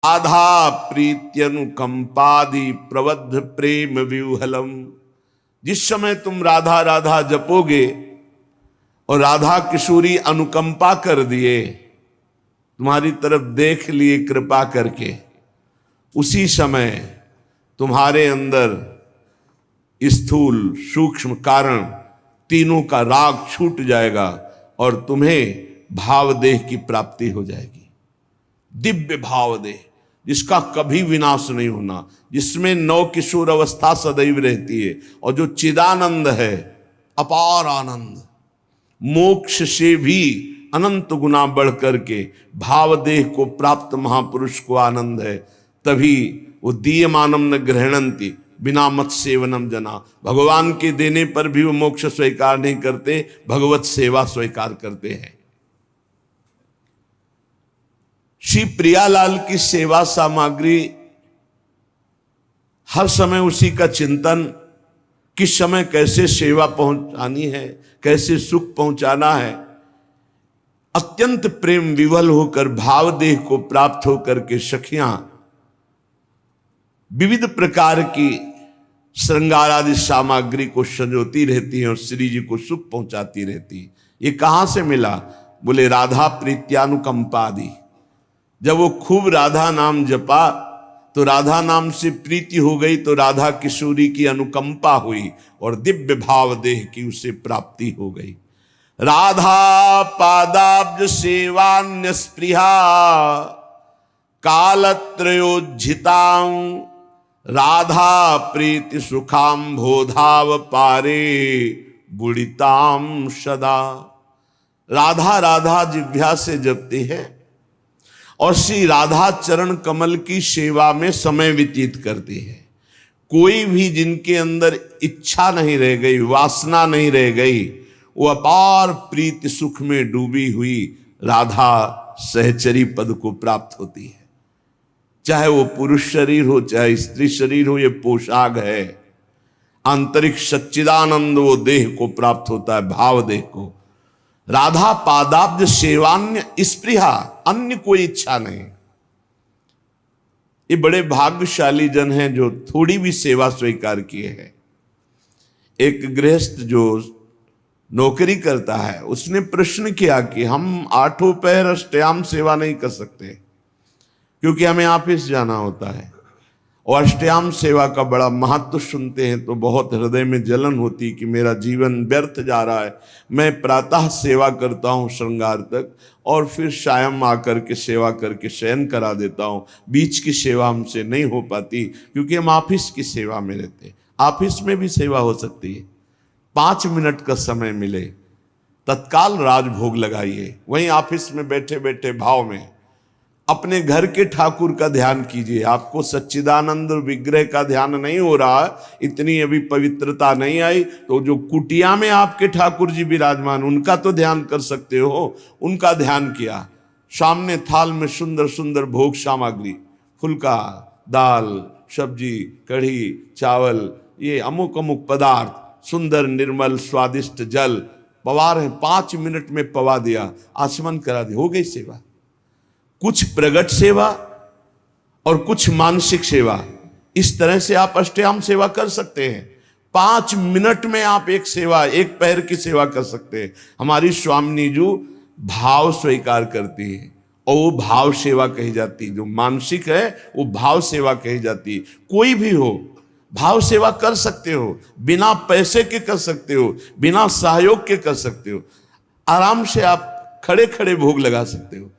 राधा प्रीत्यनुकंपादि प्रबद्ध प्रेम व्यूहलम। जिस समय तुम राधा राधा जपोगे और राधा किशोरी अनुकंपा कर दिए, तुम्हारी तरफ देख लिए कृपा करके, उसी समय तुम्हारे अंदर स्थूल सूक्ष्म कारण तीनों का राग छूट जाएगा और तुम्हें भावदेह की प्राप्ति हो जाएगी। दिव्य भावदेह जिसका कभी विनाश नहीं होना, जिसमें नव किशोर अवस्था सदैव रहती है और जो चिदानंद है, अपार आनंद, मोक्ष से भी अनंत गुना बढ़ करके भावदेह को प्राप्त महापुरुष को आनंद है। तभी वो दीयमानम न ग्रहणंती बिना मत सेवनम जना, भगवान के देने पर भी वो मोक्ष स्वीकार नहीं करते, भगवत सेवा स्वीकार करते हैं। श्री प्रियालाल की सेवा सामग्री हर समय उसी का चिंतन, किस समय कैसे सेवा पहुंचानी है, कैसे सुख पहुंचाना है। अत्यंत प्रेम विवल होकर भावदेह को प्राप्त होकर के सखियां विविध प्रकार की श्रृंगार आदि सामग्री को सजोती रहती हैं और श्री जी को सुख पहुंचाती रहती। ये कहां से मिला? बोले राधा प्रीत्यानुकंपादि। जब वो खूब राधा नाम जपा तो राधा नाम से प्रीति हो गई, तो राधा किशोरी की अनुकंपा हुई और दिव्य भावदेह की उसे प्राप्ति हो गई। राधा पादाब्ज सेवान्य स्पृहा कालत्रयोज्झितां राधा प्रीति सुखाम बोधाव पारे बुड़िताम सदा। राधा राधा जिह्वा से जपते हैं और श्री राधा चरण कमल की सेवा में समय व्यतीत करते हैं। कोई भी जिनके अंदर इच्छा नहीं रह गई, वासना नहीं रह गई, वो अपार प्रीति सुख में डूबी हुई राधा सहचरी पद को प्राप्त होती है। चाहे वो पुरुष शरीर हो चाहे स्त्री शरीर हो, ये पोशाक है। आंतरिक सच्चिदानंद वो देह को प्राप्त होता है, भाव देह को। राधा पादाब्ज सेवान्य स्पृहा, अन्य कोई इच्छा नहीं। ये बड़े भाग्यशाली जन हैं जो थोड़ी भी सेवा स्वीकार किए हैं। एक गृहस्थ जो नौकरी करता है, उसने प्रश्न किया कि हम आठों पहर अष्टयाम सेवा नहीं कर सकते क्योंकि हमें ऑफिस जाना होता है, और अष्टयाम सेवा का बड़ा महत्व सुनते हैं तो बहुत हृदय में जलन होती कि मेरा जीवन व्यर्थ जा रहा है। मैं प्रातः सेवा करता हूँ श्रृंगार तक और फिर शायम आकर के सेवा करके शयन करा देता हूँ, बीच की सेवा हमसे नहीं हो पाती क्योंकि हम ऑफिस की सेवा में रहते हैं। ऑफिस में भी सेवा हो सकती है, 5 मिनट का समय मिले तत्काल राजभोग लगाइए। वहीं ऑफिस में बैठे बैठे भाव में अपने घर के ठाकुर का ध्यान कीजिए। आपको सच्चिदानंद विग्रह का ध्यान नहीं हो रहा, इतनी अभी पवित्रता नहीं आई, तो जो कुटिया में आपके ठाकुर जी विराजमान उनका तो ध्यान कर सकते हो। उनका ध्यान किया, सामने थाल में सुंदर सुंदर भोग सामग्री, फुल्का, दाल, सब्जी, कढ़ी, चावल, ये अमुक अमुक पदार्थ, सुंदर निर्मल स्वादिष्ट जल पवा रहे। 5 मिनट में पवा दिया, आचमन करा दिया, हो गई सेवा। कुछ प्रगट सेवा और कुछ मानसिक सेवा, इस तरह से आप अष्टयाम सेवा कर सकते हैं। 5 मिनट में आप एक सेवा, एक पैर की सेवा कर सकते हैं। हमारी स्वामिनी जी भाव स्वीकार करती है और वो भाव सेवा कही जाती है। जो मानसिक है वो भाव सेवा कही जाती है। कोई भी हो भाव सेवा कर सकते हो, बिना पैसे के कर सकते हो, बिना सहयोग के कर सकते हो। आराम से आप खड़े खड़े भोग लगा सकते हो।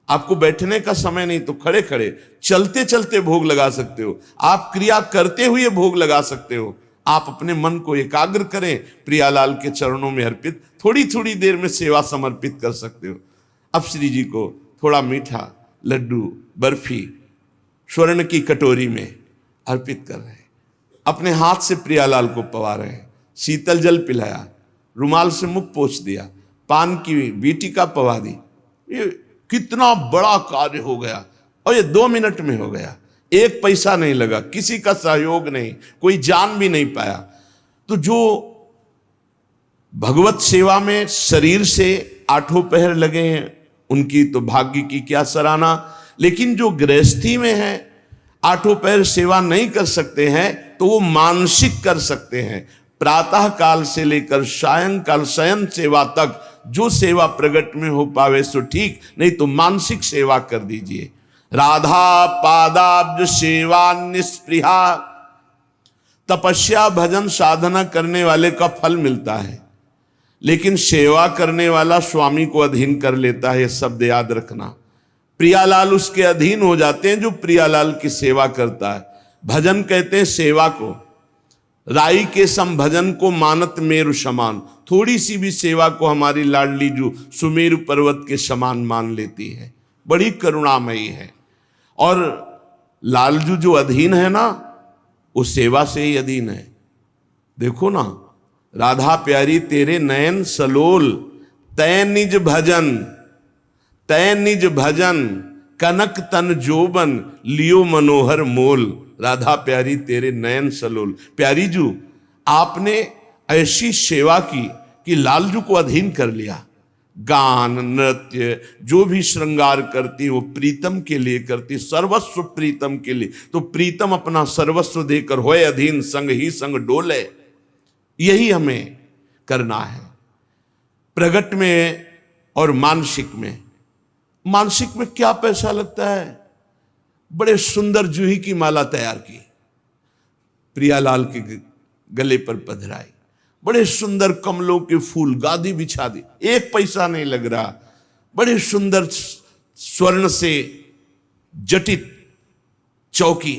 आपको बैठने का समय नहीं तो खड़े खड़े, चलते चलते भोग लगा सकते हो। आप क्रिया करते हुए भोग लगा सकते हो। आप अपने मन को एकाग्र करें, प्रियालाल के चरणों में अर्पित थोड़ी थोड़ी देर में सेवा समर्पित कर सकते हो। अब श्री जी को थोड़ा मीठा, लड्डू, बर्फी स्वर्ण की कटोरी में अर्पित कर रहे हैं। अपने हाथ से प्रियालाल को पवा रहे हैं। शीतल जल पिलाया, रुमाल से मुख पोंछ दिया, पान की बीटी का पवा दी। ये कितना बड़ा कार्य हो गया और ये 2 मिनट में हो गया। 1 पैसा नहीं लगा, किसी का सहयोग नहीं, कोई जान भी नहीं पाया। तो जो भगवत सेवा में शरीर से 8 पहर लगे हैं उनकी तो भाग्य की क्या सराहना, लेकिन जो गृहस्थी में है, आठों पैर सेवा नहीं कर सकते हैं, तो वो मानसिक कर सकते हैं। प्रातः काल से लेकर सायंकाल शयन सेवा तक जो सेवा प्रगट में हो पावे सो ठीक, नहीं तो मानसिक सेवा कर दीजिए। राधा पादाब्ज सेवा निस्पृहा, तपस्या भजन साधना करने वाले का फल मिलता है, लेकिन सेवा करने वाला स्वामी को अधीन कर लेता है। ये शब्द याद रखना। प्रियालाल उसके अधीन हो जाते हैं जो प्रियालाल की सेवा करता है। भजन कहते हैं सेवा को, राई के सम भजन को मानत मेरु समान। थोड़ी सी भी सेवा को हमारी लाडली जो सुमेरु पर्वत के समान मान लेती है, बड़ी करुणामयी है। और लालजू जो अधीन है ना, वो सेवा से ही अधीन है। देखो ना, राधा प्यारी तेरे नयन सलोल, तय निज भजन, तय निज भजन, कनक तन जोबन, लियो मनोहर मोल। राधा प्यारी तेरे नयन सलोल। प्यारी जू, आपने ऐसी सेवा की कि लालजू को अधीन कर लिया। गान नृत्य जो भी श्रृंगार करती वो प्रीतम के लिए करती, सर्वस्व प्रीतम के लिए। तो प्रीतम अपना सर्वस्व देकर होए अधीन, संग ही संग डोले। यही हमें करना है प्रगट में और मानसिक में। मानसिक में क्या पैसा लगता है? बड़े सुंदर जूही की माला तैयार की, प्रियालाल के गले पर पधराई, बड़े सुंदर कमलों के फूल, गादी बिछा दी, एक पैसा नहीं लग रहा। बड़े सुंदर स्वर्ण से जटित चौकी,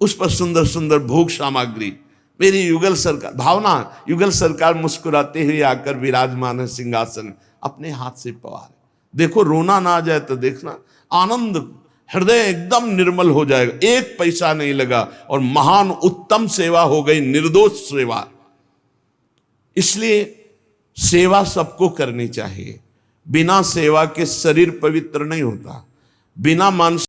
उस पर सुंदर सुंदर भोग सामग्री। मेरी युगल सरकार, भावना, युगल सरकार मुस्कुराते हुए आकर विराजमान है सिंहासन, अपने हाथ से पवार। देखो, रोना ना आ जाए तो देखना, आनंद, हृदय एकदम निर्मल हो जाएगा। एक पैसा नहीं लगा और महान उत्तम सेवा हो गई, निर्दोष सेवा। इसलिए सेवा सबको करनी चाहिए। बिना सेवा के शरीर पवित्र नहीं होता, बिना मानसिक